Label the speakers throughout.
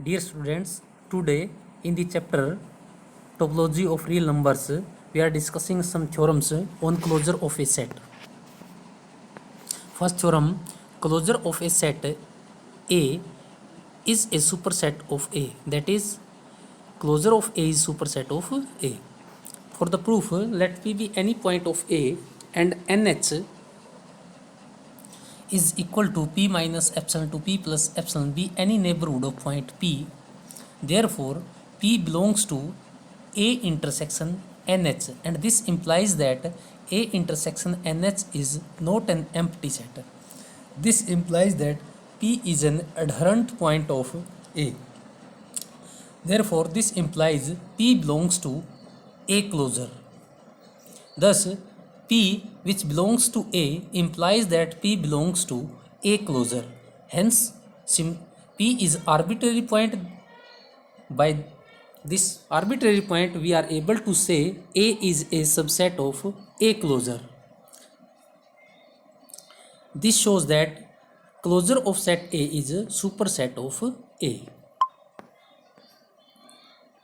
Speaker 1: Dear students, today in the chapter Topology of Real Numbers, we are discussing some theorems on closure of a set. First theorem, closure of a set A is a superset of A. That is, closure of A is superset of A. For the proof, let P be any point of A and NH is equal to P minus epsilon to P plus epsilon be any neighborhood of point P. Therefore, P belongs to A intersection NH, and this implies that A intersection NH is not an empty set. This implies that P is an adherent point of A. Therefore, this implies P belongs to A closure. Thus, P which belongs to A implies that P belongs to A closure. Hence, P is arbitrary point. By this arbitrary point, we are able to say A is a subset of A closure. This shows that closure of set A is a superset of A.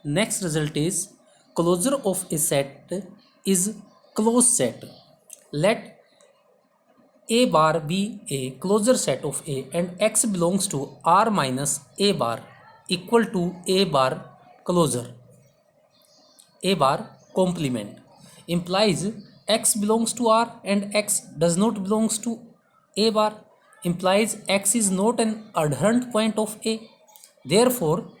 Speaker 1: Next result is closure of a set is closed set. Let A bar be a closure set of A and X belongs to R minus A bar equal to A bar closure. A bar complement implies X belongs to R and X does not belongs to A bar, implies X is not an adherent point of A. Therefore,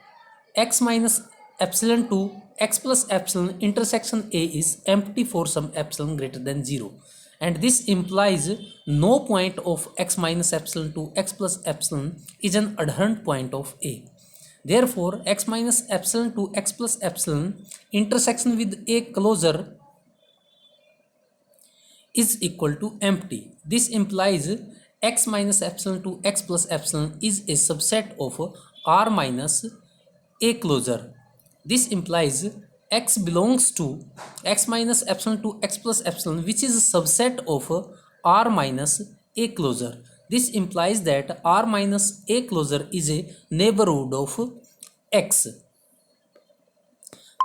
Speaker 1: X minus epsilon to X plus epsilon intersection A is empty for some epsilon greater than 0, and this implies no point of X minus epsilon to X plus epsilon is an adherent point of A. Therefore, X minus epsilon to X plus epsilon intersection with A closure is equal to empty. This implies X minus epsilon to X plus epsilon is a subset of R minus A closure. This implies X belongs to X minus epsilon to X plus epsilon, which is a subset of R minus A closure. This implies that R minus A closure is a neighborhood of X.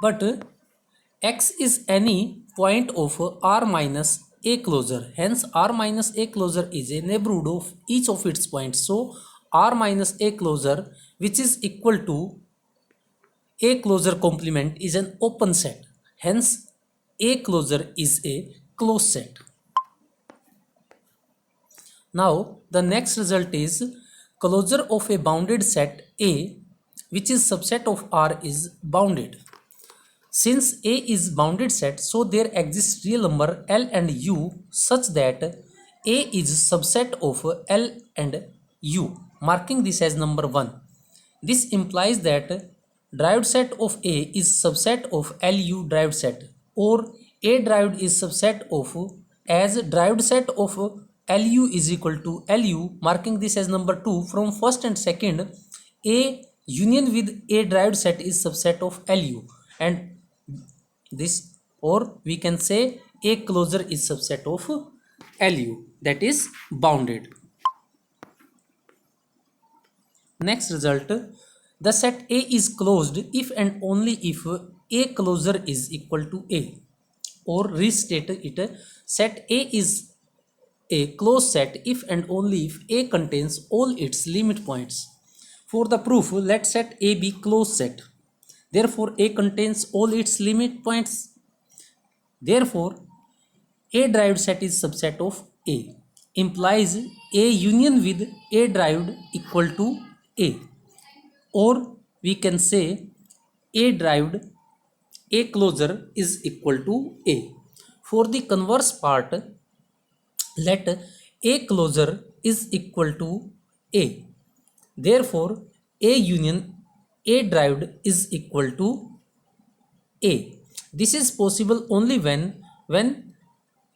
Speaker 1: But X is any point of R minus A closure. Hence, R minus A closure is a neighborhood of each of its points. So, R minus A closure, which is equal to A closure complement, is an open set. Hence, A closure is a closed set. Now, the next result is closure of a bounded set A, which is subset of R, is bounded. Since A is bounded set, so there exists real number L and U such that A is subset of L and U, marking this as number 1. This implies that derived set of A is subset of LU derived set, or A derived is subset of as derived set of LU is equal to LU, marking this as number 2. From first and second, A union with A derived set is subset of LU, and this, or we can say A closure is subset of LU, that is bounded. Next result, the set A is closed if and only if A closure is equal to A, or restate it, set A is a closed set if and only if A contains all its limit points. For the proof, let set A be closed set. Therefore, A contains all its limit points. Therefore, A derived set is subset of A, implies A union with A derived equal to A, or we can say A derived A closure is equal to A. For the converse part, let A closure is equal to A. Therefore, A union A derived is equal to A. This is possible only when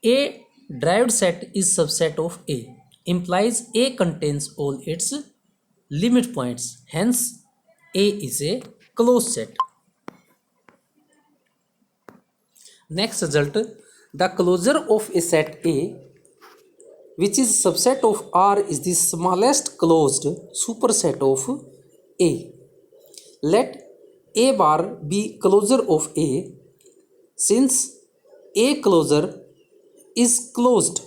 Speaker 1: A derived set is subset of A, implies A contains all its limit points. Hence, A is a closed set. Next result, the closure of a set A, which is subset of R, is the smallest closed superset of A. let A bar be closure of A. Since A closure is closed,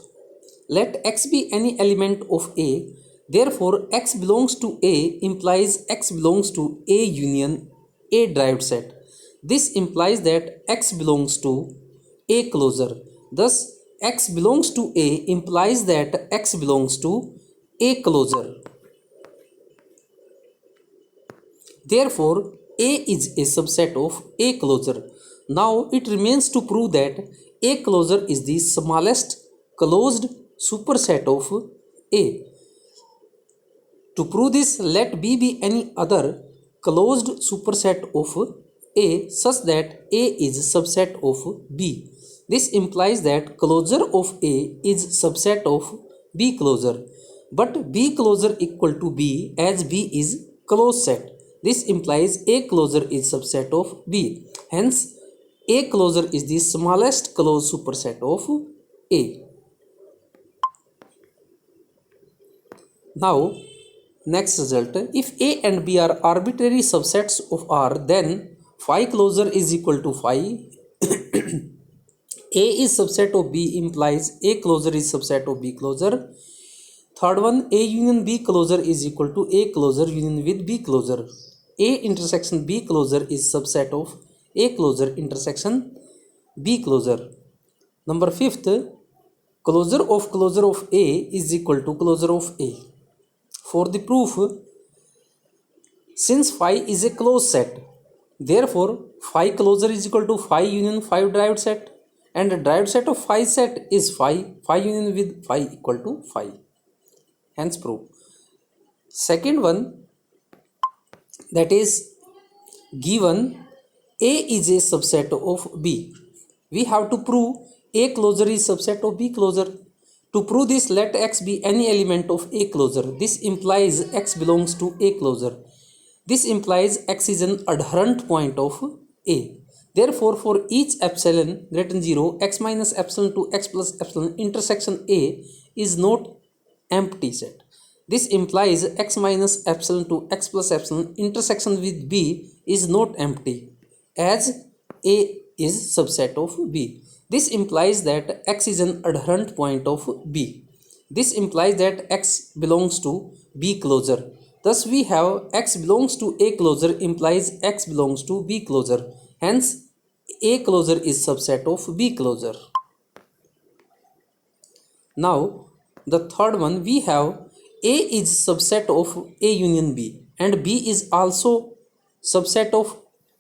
Speaker 1: let X be any element of A. Therefore, X belongs to A implies X belongs to A union A derived set. This implies that X belongs to A closure. Thus, X belongs to A implies that X belongs to A closure. Therefore, A is a subset of A closure. Now it remains to prove that A closure is the smallest closed superset of A. To prove this, let B be any other closed superset of A such that A is subset of B. This implies that closure of A is subset of B closure, but B closure equal to B as B is closed set. This implies A closure is subset of B. Hence, A closure is the smallest closed superset of A. Now, next result, if A and B are arbitrary subsets of R, then phi closure is equal to phi. A is subset of B implies A closure is subset of B closure. Third one, A union B closure is equal to A closure union with B closure. A intersection B closure is subset of A closure intersection B closure. Number fifth, closure of A is equal to closure of A. For the proof, since phi is a closed set, therefore phi closure is equal to phi union phi derived set, and the derived set of phi set is phi union with phi equal to phi. Hence proof. Second one, that is given A is a subset of B. We have to prove A closure is subset of B closure. To prove this, let X be any element of A closure. This implies X belongs to A closure. This implies X is an adherent point of A. Therefore, for each epsilon greater than 0, X minus epsilon to X plus epsilon intersection A is not empty set. This implies X minus epsilon to X plus epsilon intersection with B is not empty, as A is subset of B. This implies that X is an adherent point of B. This implies that X belongs to B closure. Thus, we have X belongs to A closure implies X belongs to B closure. Hence, A closure is subset of B closure. Now, the third one, we have A is subset of A union B, and B is also subset of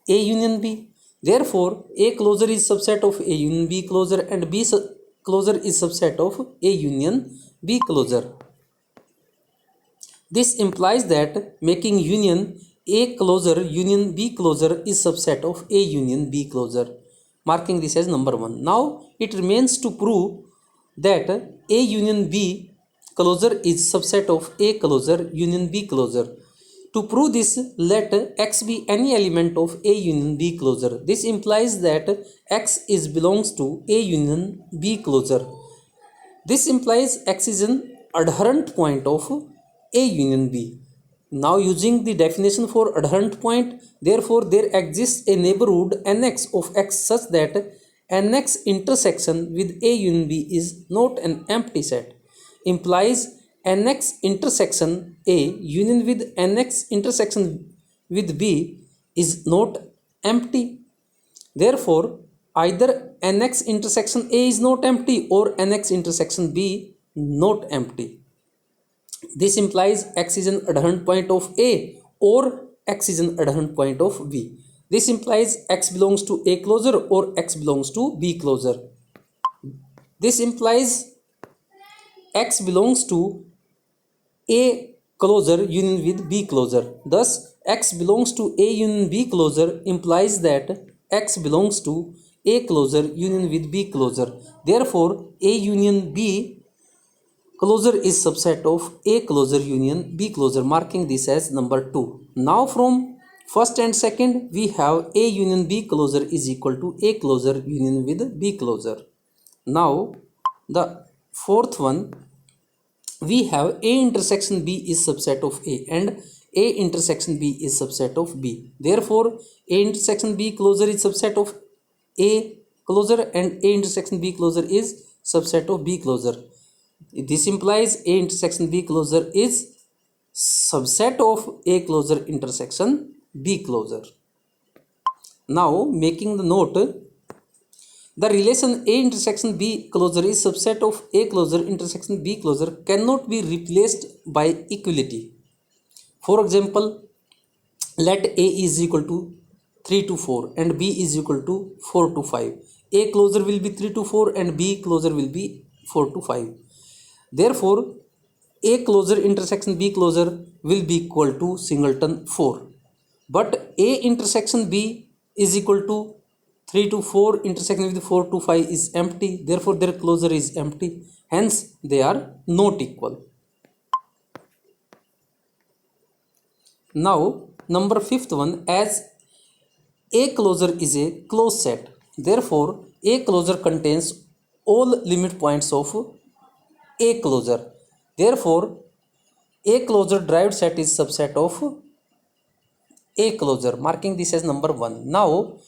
Speaker 1: A union B. Therefore, A closure is subset of A union B closure, and B closure is subset of A union B closure. This implies that making union A closure union B closure is subset of A union B closure, marking this as number 1. Now, it remains to prove that A union B closure is subset of A closure union B closure. To prove this, let X be any element of A union B closure. This implies that X is belongs to A union B closure. This implies X is an adherent point of A union B. Now, using the definition for adherent point, therefore there exists a neighborhood Nx of X such that Nx intersection with A union B is not an empty set. Implies Nx intersection A union with Nx intersection with B is not empty. Therefore, either Nx intersection A is not empty or Nx intersection B not empty. This implies X is an adherent point of A or X is an adherent point of B. This implies X belongs to A closure or X belongs to B closure. This implies X belongs to A closure union with B closure. Thus, X belongs to A union B closure implies that X belongs to A closure union with B closure. Therefore, A union B closure is subset of A closure union B closure, marking this as number 2. Now, from first and second, we have A union B closure is equal to A closure union with B closure. Now, the fourth one, we have A intersection B is subset of A, and A intersection B is subset of B. Therefore, A intersection B closure is subset of A closure and A intersection B closure is subset of B closure. This implies A intersection B closure is subset of A closure intersection B closure. Now, making the note, the relation A intersection B closure is subset of A closure intersection B closure cannot be replaced by equality. For example, let A is equal to 3 to 4 and B is equal to 4 to 5. A closure will be 3 to 4 and B closure will be 4 to 5. Therefore, A closure intersection B closure will be equal to singleton 4. But A intersection B is equal to 3 to 4 intersection with 4 to 5 is empty. Therefore, their closure is empty. Hence, they are not equal. Now, number fifth one, as A closure is a closed set. Therefore, A closure contains all limit points of A closure. Therefore, A closure derived set is subset of A closure, marking this as number 1. Now,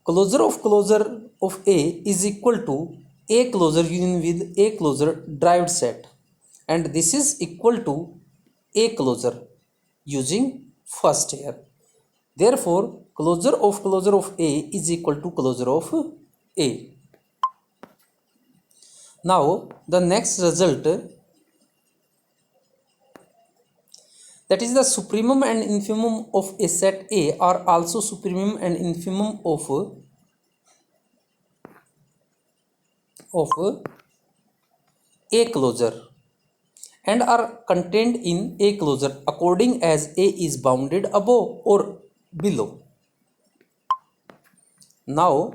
Speaker 1: closure of A is equal to A closure union with A closure derived set, and this is equal to A closure using first here. Therefore, closure of A is equal to closure of A. Now, the next result, that is the supremum and infimum of a set A are also supremum and infimum of A closure and are contained in A closure according as A is bounded above or below. Now,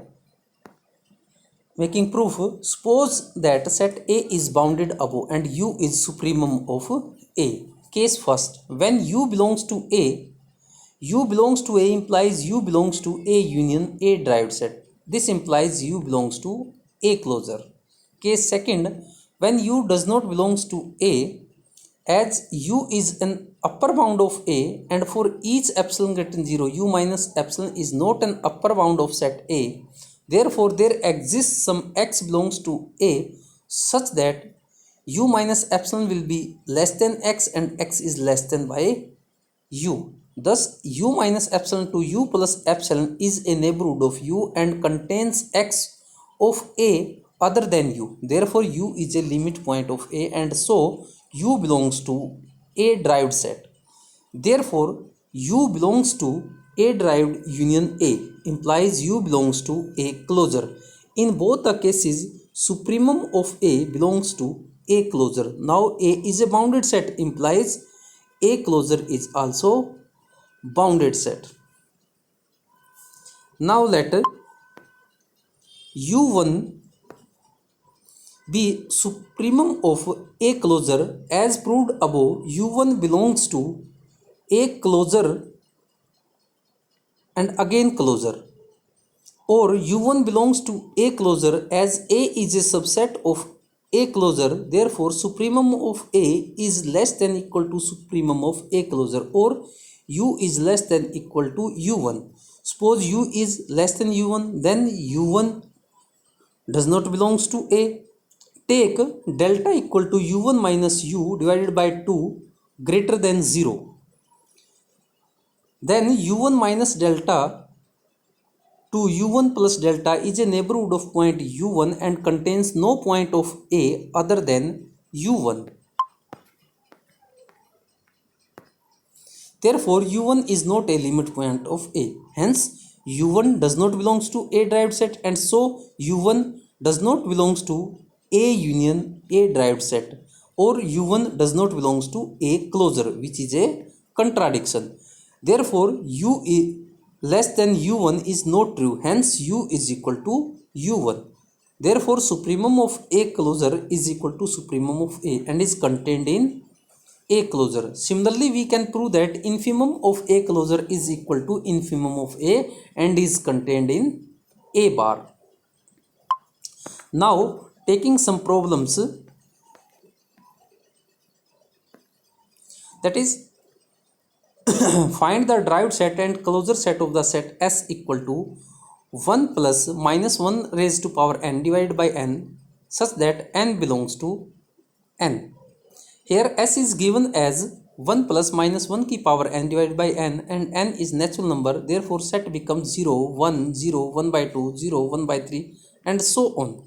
Speaker 1: making proof, suppose that set A is bounded above and U is supremum of A. Case first, when U belongs to A, U belongs to A implies U belongs to A union A derived set. This implies U belongs to A closure. Case second, when U does not belongs to A, as U is an upper bound of A and for each epsilon greater than 0, U minus epsilon is not an upper bound of set A. Therefore, there exists some x belongs to A such that U minus epsilon will be less than x and x is less than by U. Thus, U minus epsilon to U plus epsilon is a neighborhood of U and contains x of A other than U. Therefore, U is a limit point of A and so U belongs to A derived set. Therefore, U belongs to A derived union A implies U belongs to A closure. In both the cases, supremum of A belongs to A closure. Now, A is a bounded set implies A closure is also bounded set. Now, let U1 be supremum of A closure as proved above. U1 belongs to A closure and again closure, or U1 belongs to A closure as A is a subset of A closure. Therefore, supremum of A is less than equal to supremum of A closure, or U is less than equal to U1. Suppose U is less than U1, then U1 does not belongs to A. Take delta equal to U1 minus U divided by 2 greater than 0. Then U1 minus delta to U1 plus delta is a neighborhood of point U1 and contains no point of A other than U1. Therefore, U1 is not a limit point of A. Hence, U1 does not belongs to A derived set and so U1 does not belongs to A union A derived set, or U1 does not belongs to A closure, which is a contradiction. Therefore, U is less than U1 is not true. Hence, U is equal to U1. Therefore, supremum of A closure is equal to supremum of A and is contained in A closure. Similarly, we can prove that infimum of A closure is equal to infimum of A and is contained in A bar. Now, taking some problems, that is, Find the derived set and closure set of the set S equal to 1 plus minus 1 raised to power n divided by n such that n belongs to n. Here S is given as 1 plus minus 1 की power n divided by n and n is natural number, therefore set becomes 0, 1, 0, 1 by 2, 0, 1 by 3 and so on.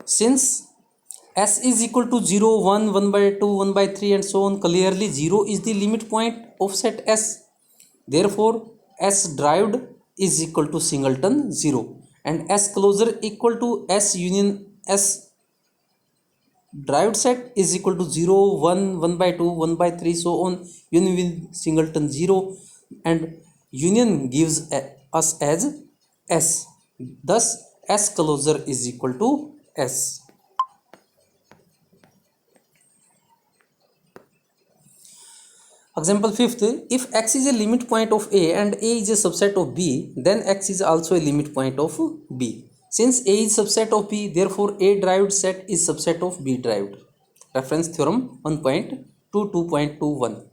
Speaker 1: Since S is equal to 0, 1, 1 by 2, 1 by 3 and so on, clearly 0 is the limit point of set S. Therefore S derived is equal to singleton 0 and S closure equal to S union S derived set is equal to 0, 1, 1 by 2, 1 by 3 so on, union with singleton 0 and union gives us as S. Thus S closure is equal to S. Example 5th, if X is a limit point of A and A is a subset of B, then X is also a limit point of B. Since A is subset of B, therefore A derived set is subset of B derived. Reference theorem 1.22.21.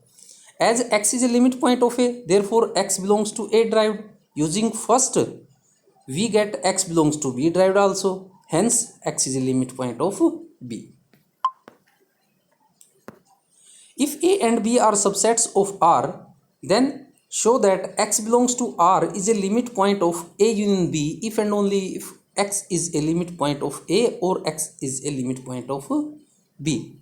Speaker 1: As X is a limit point of A, therefore X belongs to A derived. Using first, we get X belongs to B derived also. Hence, X is a limit point of B. If A and B are subsets of R, then show that X belongs to R is a limit point of A union B if and only if X is a limit point of A or X is a limit point of B.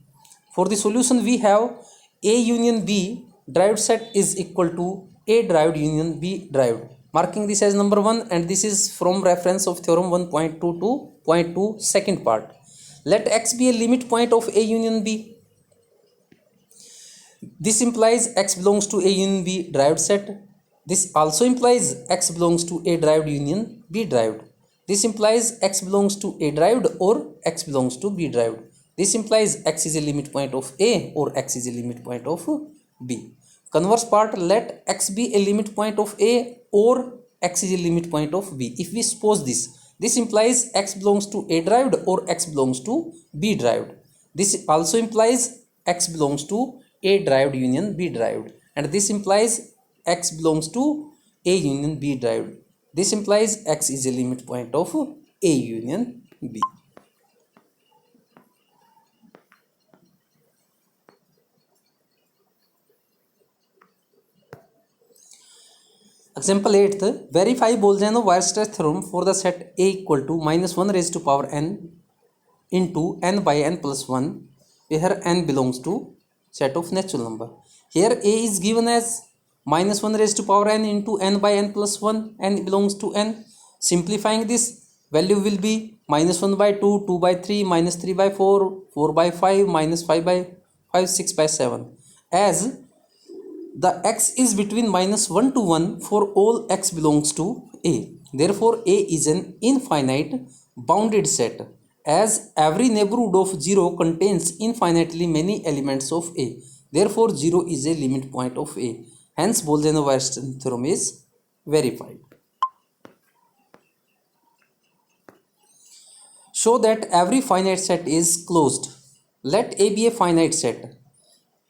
Speaker 1: For the solution, we have A union B derived set is equal to A derived union B derived. Marking this as number 1, and this is from reference of theorem 1.22.2 second part. Let X be a limit point of A union B. This implies X belongs to A union B derived set. This also implies X belongs to A derived union B derived. This implies X belongs to A derived or X belongs to B derived. This implies X is a limit point of A or X is a limit point of B. Converse part, let X be a limit point of A or X is a limit point of B. If we suppose this implies X belongs to A derived or X belongs to B derived. This also implies X belongs to A derived union B derived, and this implies X belongs to A union B derived. This implies X is a limit point of A union B. Example 8th, verify Bolzano-Weierstrass theorem for the set A equal to minus 1 raised to power n into n by n plus 1, where n belongs to set of natural number. Here A is given as minus 1 raised to power n into n by n plus 1, n belongs to n. Simplifying this, value will be minus 1 by 2, 2 by 3, minus 3 by 4, 4 by 5, minus 5 by 5, 6 by 7. As the x is between minus 1 to 1 for all x belongs to A. Therefore, A is an infinite bounded set, as every neighborhood of 0 contains infinitely many elements of A. Therefore, 0 is a limit point of A. Hence, Bolzano-Weierstrass theorem is verified. Show that every finite set is closed. Let A be a finite set.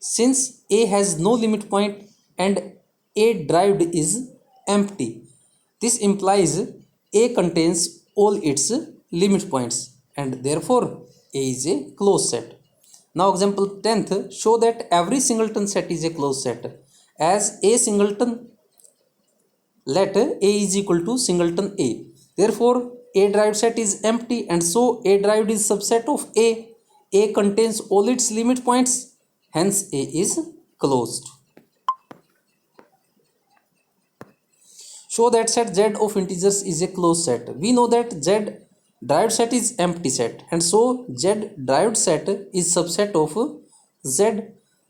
Speaker 1: Since A has no limit point and A derived is empty, this implies A contains all its limit points and therefore A is a closed set. Now example 10th, show that every singleton set is a closed set. As A singleton, let A is equal to singleton A. Therefore A derived set is empty and so A derived is subset of A. A contains all its limit points. Hence, A is closed. Show that set Z of integers is a closed set. We know that Z derived set is empty set, and so Z derived set is subset of Z.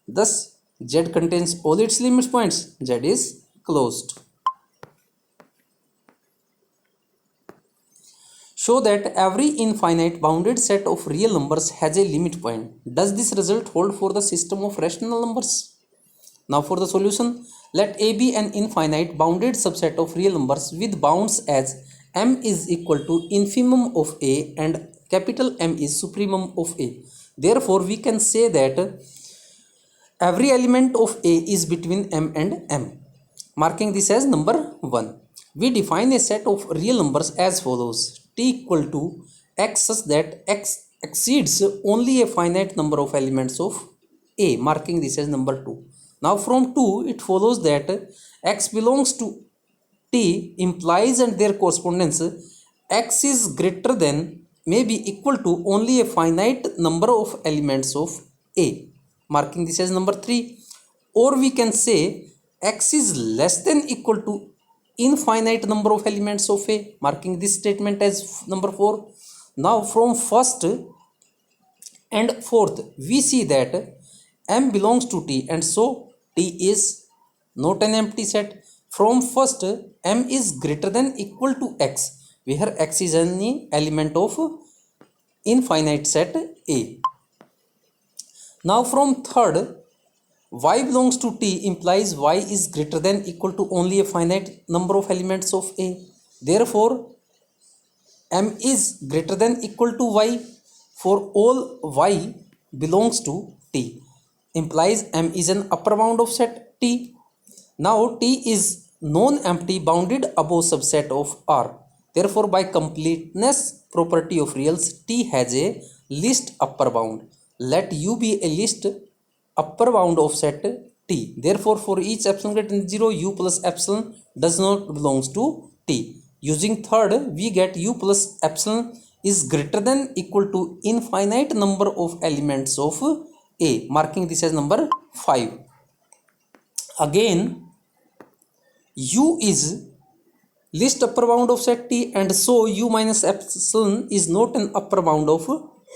Speaker 1: Thus, Z contains all its limit points. Z is closed. Show that every infinite bounded set of real numbers has a limit point. Does this result hold for the system of rational numbers? Now for the solution, let A be an infinite bounded subset of real numbers with bounds as m is equal to infimum of A and capital M is supremum of A. Therefore, we can say that every element of A is between M and M, marking this as number 1. We define a set of real numbers as follows: t equal to x such that x exceeds only a finite number of elements of A, marking this as number 2. Now from 2 it follows that x belongs to T implies and their correspondence x is greater than may be equal to only a finite number of elements of A, marking this as number 3. Or we can say x is less than equal to infinite number of elements of A, marking this statement as number 4. Now from first and fourth we see that M belongs to T and so T is not an empty set. From first M is greater than equal to x, where x is any element of infinite set A. Now from third, y belongs to T implies y is greater than equal to only a finite number of elements of A. Therefore M is greater than equal to y for all y belongs to T, implies M is an upper bound of set T. Now T is non-empty bounded above subset of R. Therefore by completeness property of reals, T has a least upper bound. Let U be a least upper bound of set T. Therefore for each epsilon greater than 0, U plus epsilon does not belongs to T. Using third, we get U plus epsilon is greater than equal to infinite number of elements of A, marking this as number 5. Again, U is least upper bound of set T and so U minus epsilon is not an upper bound of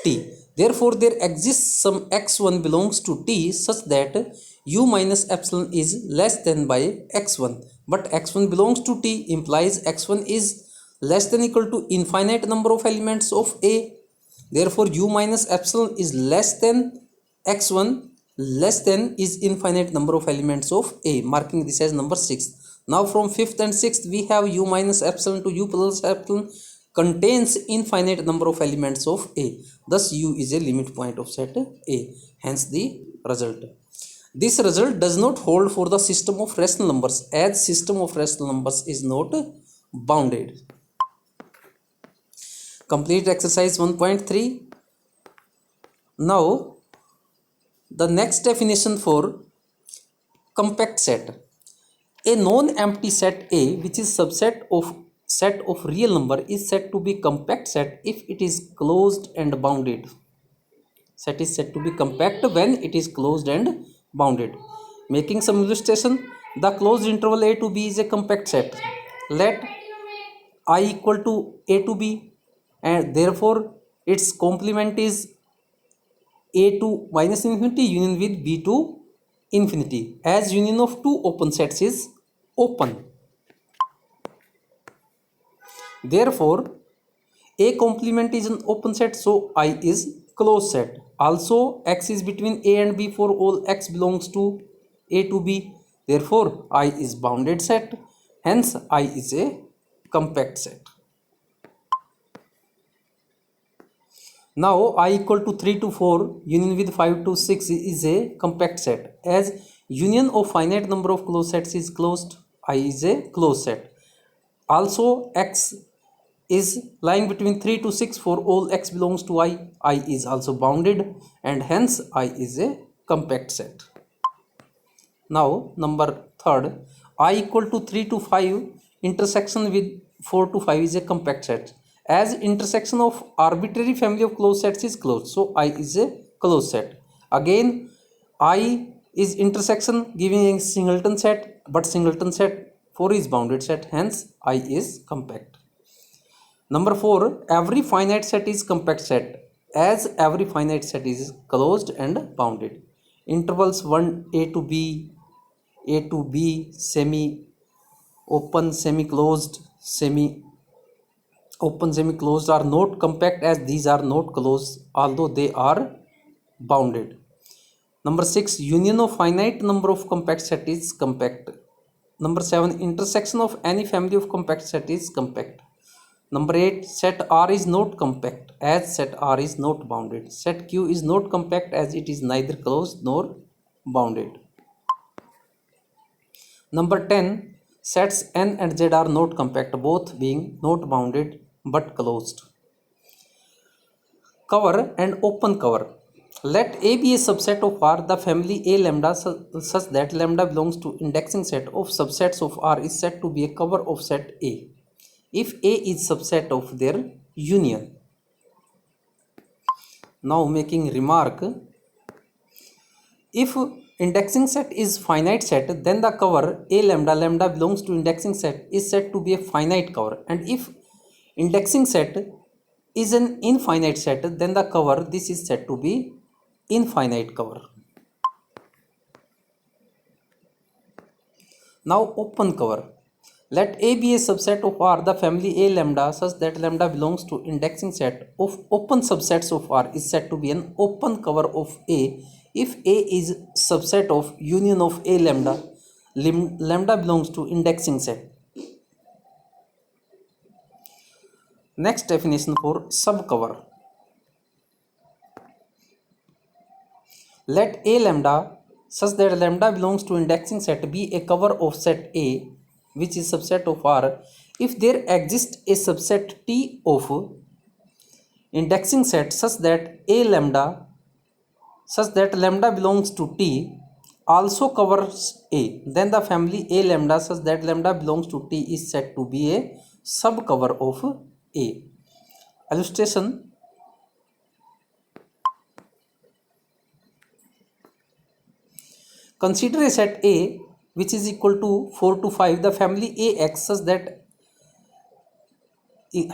Speaker 1: T. Therefore there exists some x1 belongs to T such that U minus epsilon is less than by x1, but x1 belongs to T implies x1 is less than equal to infinite number of elements of A. Therefore U minus epsilon is less than x1 less than is infinite number of elements of A, marking this as number 6. Now from 5th and 6th we have U minus epsilon to U plus epsilon contains infinite number of elements of A. Thus U is a limit point of set A. Hence the result. This result does not hold for the system of rational numbers, as system of rational numbers is not bounded. Complete exercise 1.3. Now the next definition for compact set. A non-empty set A which is subset of set of real number is said to be compact set if it is closed and bounded. Set is said to be compact when it is closed and bounded. Making some illustration, the closed interval A to B is a compact set. Let I equal to A to B and therefore its complement is A to minus infinity union with B to infinity, as union of two open sets is open. Therefore A complement is an open set, so I is closed set. Also x is between A and B for all x belongs to A to B. Therefore I is bounded set, hence I is a compact set. Now I equal to 3 to 4 union with 5 to 6 is a compact set, as union of finite number of closed sets is closed. I is a closed set. Also x is lying between 3 to 6 for all x belongs to I. I is also bounded and hence I is a compact set. Now number third, I equal to 3 to 5 intersection with 4 to 5 is a compact set, as intersection of arbitrary family of closed sets is closed, so I is a closed set. Again I is intersection giving a singleton set, but singleton set 4 is bounded set, hence I is compact. Number 4, every finite set is compact set, as every finite set is closed and bounded. Intervals 1 A to B, A to B, semi open, semi closed, semi open, semi closed are not compact, as these are not closed although they are bounded. Number 6, union of finite number of compact set is compact. Number 7, intersection of any family of compact set is compact. Number 8, set R is not compact, as set R is not bounded. Set Q is not compact, as it is neither closed nor bounded. Number 10, sets n and z are not compact, both being not bounded but closed. Cover and open cover. Let A be a subset of R, the family A lambda such that lambda belongs to indexing set of subsets of R is said to be a cover of set A if A is subset of their union. Now making remark, if indexing set is finite set, then the cover A lambda belongs to indexing set is said to be a finite cover, and if indexing set is an infinite set, then the cover this is said to be infinite cover. Now open cover. Let A be a subset of R, the family A lambda such that lambda belongs to indexing set of open subsets of R is said to be an open cover of A if A is subset of union of A lambda, lambda belongs to indexing set. Next definition for subcover. Let A lambda such that lambda belongs to indexing set be a cover of set A which is subset of R if there exists a subset T of indexing set such that lambda belongs to T also covers A, then the family A lambda such that lambda belongs to T is said to be a subcover of A. Illustration. Consider a set A which is equal to 4 to 5, the family AX such that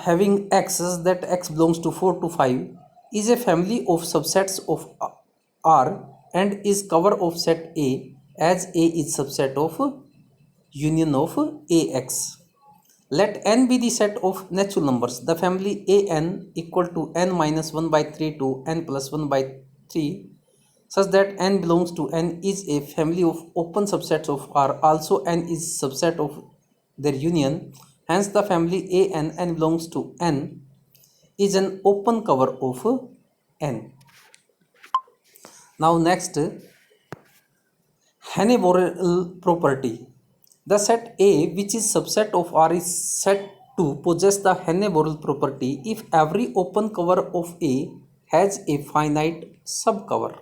Speaker 1: having X such that X belongs to 4 to 5 is a family of subsets of R and is cover of set A as A is subset of union of AX. Let n be the set of natural numbers. The family an equal to n minus 1 by 3 to n plus 1 by 3 such that n belongs to n is a family of open subsets of R. Also n is subset of their union. Hence the family n belongs to n is an open cover of n. Now next, Henne-Borel property. The set A which is subset of R is said to possess the Henne-Borel property if every open cover of A has a finite subcover.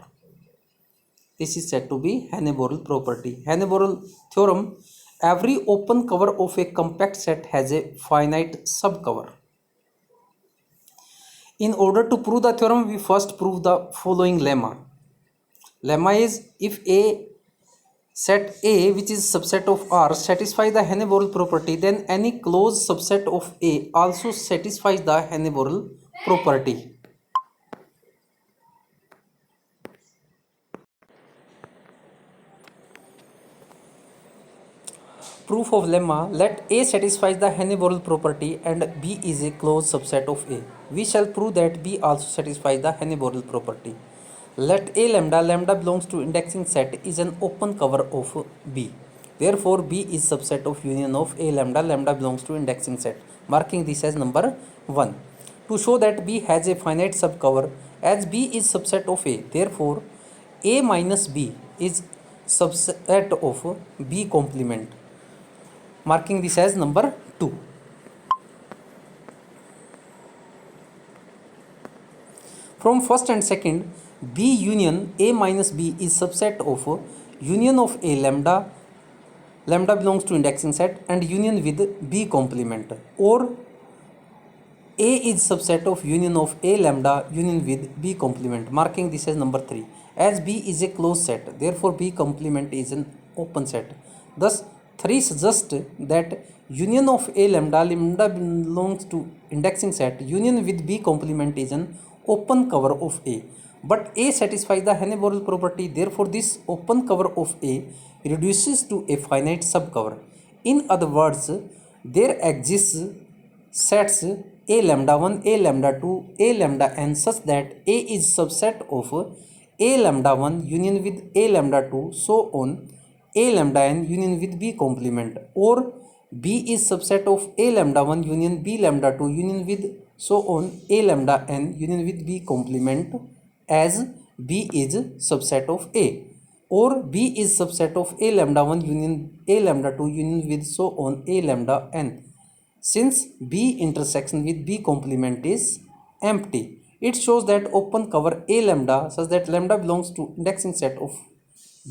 Speaker 1: This is said to be Henne-Borel property. Henne-Borel theorem: every open cover of a compact set has a finite subcover. In order to prove the theorem, we first prove the following lemma. Lemma is, if a set A which is subset of R satisfies the Henne-Borel property, then any closed subset of A also satisfies the Henne-Borel property. Proof of lemma: let A satisfies the Henne-Borel property and B is a closed subset of A. We shall prove that B also satisfies the Henne-Borel property. Let A lambda belongs to indexing set is an open cover of B. Therefore B is subset of union of A lambda belongs to indexing set, marking this as number 1. To show that B has a finite subcover, as B is subset of A, therefore A minus B is subset of B complement, marking this as number 2. From first and second, B union A minus B is subset of union of A lambda belongs to indexing set, and union with B complement, or A is subset of union of A lambda union with B complement, marking this as number 3. As B is a closed set, therefore B complement is an open set. Thus 3 suggests that union of A lambda belongs to indexing set, union with B complement is an open cover of A. But A satisfies the Henne-Borel property, therefore this open cover of A reduces to a finite subcover. In other words, there exists sets A lambda 1, A lambda 2, A lambda n such that A is subset of A lambda 1 union with A lambda 2, so on A lambda n union with B complement, or B is subset of A lambda 1 union B lambda 2 union with so on A lambda n union with B complement, as B is subset of A. or B is subset of A lambda 1 union A lambda 2 union with so on A lambda n. Since B intersection with B complement is empty, it shows that open cover A lambda such that lambda belongs to indexing set of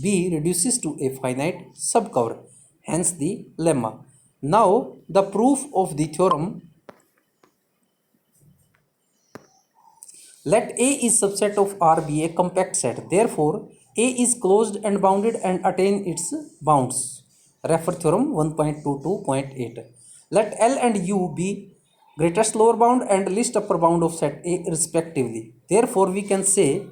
Speaker 1: B reduces to a finite subcover, hence the lemma. Now the proof of the theorem: let A is subset of R be a compact set. Therefore, A is closed and bounded and attain its bounds. Refer theorem 1.22.8. Let L and U be greatest lower bound and least upper bound of set A respectively. Therefore, we can say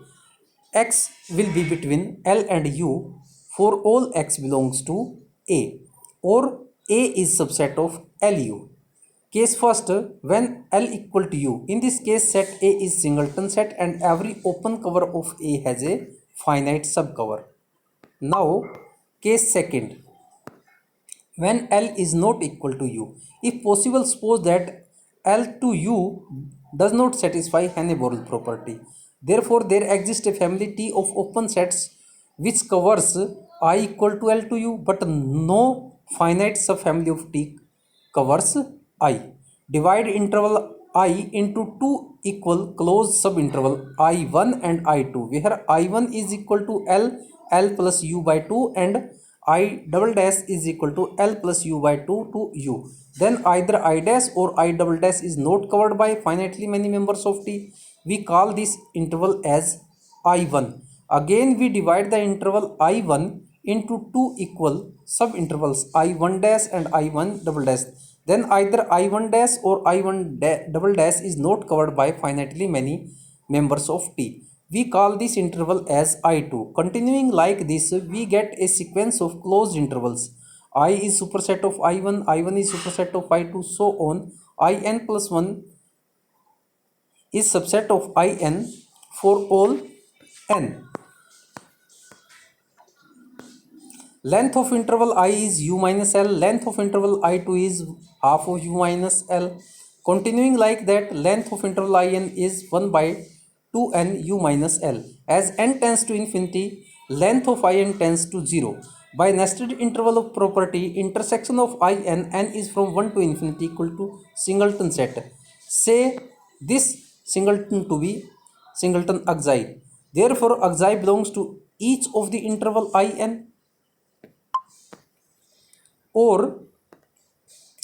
Speaker 1: X will be between L and U for all X belongs to A, or A is subset of LU. Case first, when L equal to U. In this case, set A is singleton set and every open cover of A has a finite subcover. Now, case second, when L is not equal to U. If possible, suppose that L to U does not satisfy Henne-Borel property. Therefore, there exists a family T of open sets which covers I equal to L to U, but no finite subfamily of T covers I. Divide interval I into two equal closed subinterval I1 and I2, where I1 is equal to L plus U by 2 and I double dash is equal to L plus U by 2 to U. Then either I dash or I double dash is not covered by finitely many members of T. We call this interval as I1. Again we divide the interval I1 into two equal subintervals I1 dash and I1 double dash. Then either I1 dash or I1 double dash is not covered by finitely many members of T. We call this interval as I2. Continuing like this, we get a sequence of closed intervals. I is superset of I1, I1 is superset of I2, so on. In plus 1 is subset of In for all n. Length of interval I is U minus L. Length of interval I2 is half of U minus L. Continuing like that, length of interval In is 1 by 2n U minus L. As n tends to infinity, length of In tends to 0. By nested interval of property, intersection of In, n is from 1 to infinity equal to singleton set. Say this singleton to be singleton axi. Therefore, axi belongs to each of the interval In, or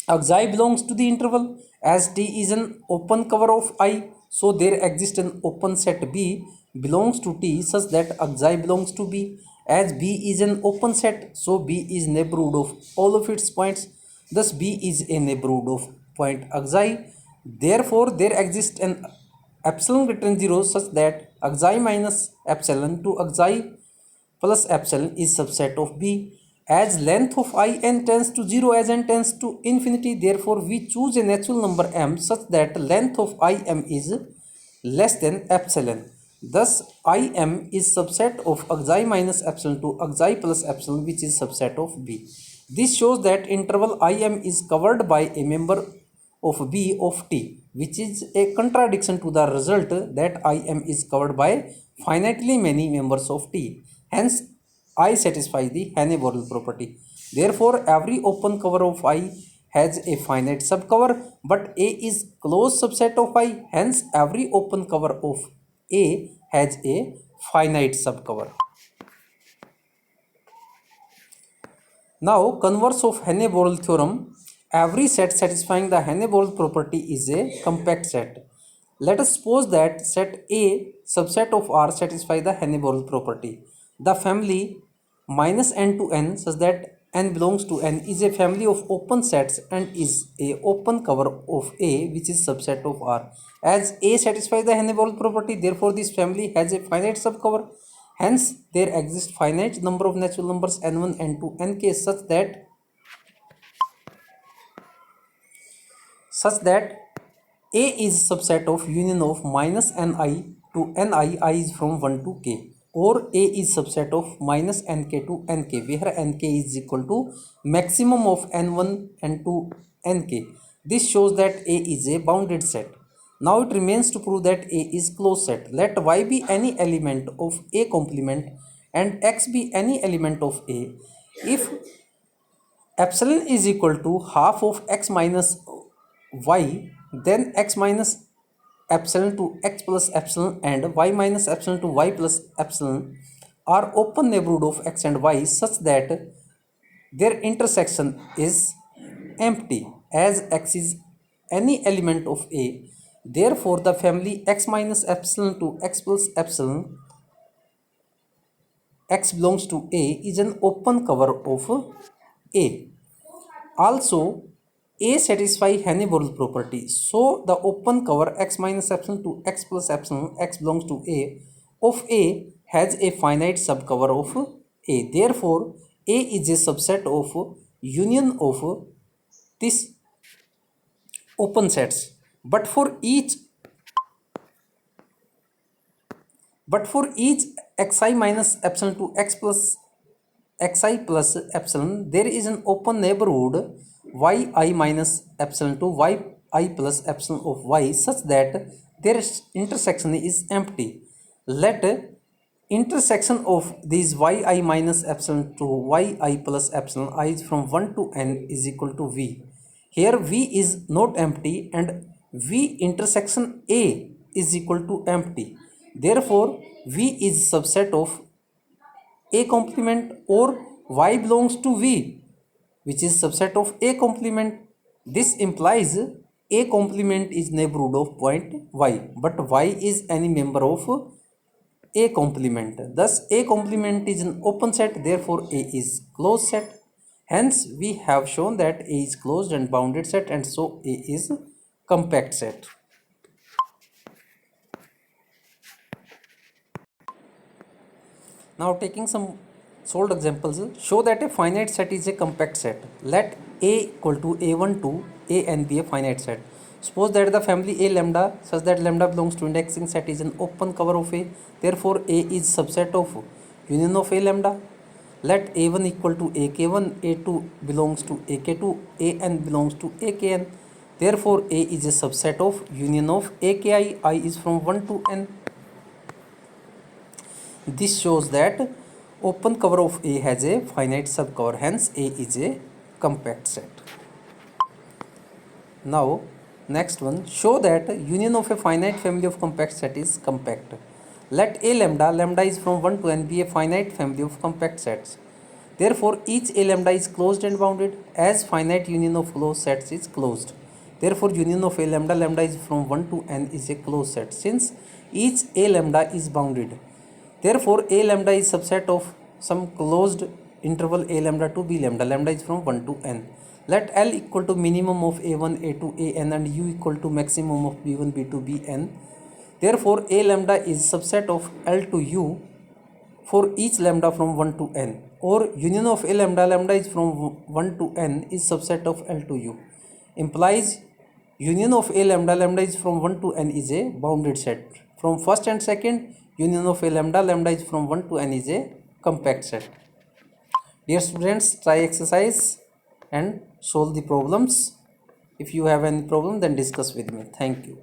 Speaker 1: axi belongs to the interval. As T is an open cover of I, so there exists an open set B belongs to T such that axi belongs to B. As B is an open set, so B is neighborhood of all of its points. Thus B is a neighborhood of point axi. Therefore, there exists an epsilon greater than 0 such that axi minus epsilon to axi plus epsilon is subset of B. As length of In tends to 0 as n tends to infinity, therefore we choose a natural number m such that length of Im is less than epsilon. Thus Im is subset of axi minus epsilon to axi plus epsilon, which is subset of B. This shows that interval Im is covered by a member of B of T, which is a contradiction to the result that Im is covered by finitely many members of T. Hence, I satisfy the Henne-Borel property. Therefore, every open cover of I has a finite subcover, but A is closed subset of I. Hence, every open cover of A has a finite subcover. Now, converse of Henne-Borel theorem. Every set satisfying the Henne-Borel property is a compact set. Let us suppose that set A subset of R satisfy the Henne-Borel property. The family minus n to n such that n belongs to n is a family of open sets and is a open cover of A which is subset of R. As A satisfies the Henne-Borel property, therefore this family has a finite subcover. Hence, there exists finite number of natural numbers n1, n2, nk such that A is subset of union of minus ni to ni, I is from 1 to k, or A is subset of minus nk to nk, where nk is equal to maximum of n1, n2, nk. This shows that A is a bounded set. Now it remains to prove that A is closed set. Let Y be any element of A complement and x be any element of A, if epsilon is equal to half of x minus y, then x minus epsilon to x plus epsilon and y minus epsilon to y plus epsilon are open neighborhood of x and y such that their intersection is empty as x is any element of A. Therefore, the family x minus epsilon to x plus epsilon x belongs to A is an open cover of A. Also, A satisfy Henny-Borel property. So, the open cover x minus epsilon to x plus epsilon x belongs to A of A has a finite subcover of A. Therefore, A is a subset of union of this open sets. But for each xi minus epsilon to x plus xi plus epsilon, there is an open neighborhood yi minus epsilon to yi plus epsilon of y such that their intersection is empty. Let intersection of these yi minus epsilon to yi plus epsilon I from 1 to n is equal to v. Here v is not empty and v intersection A is equal to empty. Therefore, v is subset of A complement or y belongs to V, which is subset of A complement. This implies A complement is neighborhood of point y, but y is any member of A complement. Thus, A complement is an open set, therefore A is closed set. Hence, we have shown that A is closed and bounded set, and so A is compact set. Now, taking some solved examples, show that a finite set is a compact set. Let A equal to A1 to An be a finite set. Suppose that the family A lambda such that lambda belongs to indexing set is an open cover of A. Therefore, A is subset of union of A lambda. Let A1 equal to AK1, A2 belongs to AK2, An belongs to Akn. Therefore, A is a subset of union of Aki. I is from 1 to n. This shows that open cover of A has a finite subcover, hence A is a compact set. Now, next one, show that union of a finite family of compact set is compact. Let A lambda is from 1 to n be a finite family of compact sets. Therefore, each A lambda is closed and bounded as finite union of closed sets is closed. Therefore, union of A lambda is from 1 to n is a closed set since each A lambda is bounded. Therefore, A lambda is subset of some closed interval A lambda to B lambda. Lambda is from 1 to n. Let L equal to minimum of A1, A2, An and U equal to maximum of B1, B2, Bn. Therefore, A lambda is subset of L to U for each lambda from 1 to n, or union of A lambda is from 1 to n is subset of L to U. Implies union of A lambda is from 1 to n is a bounded set. From first and second, union of A lambda is from 1 to n is a compact set. Dear students, try exercise and solve the problems. If you have any problem, then discuss with me. Thank you.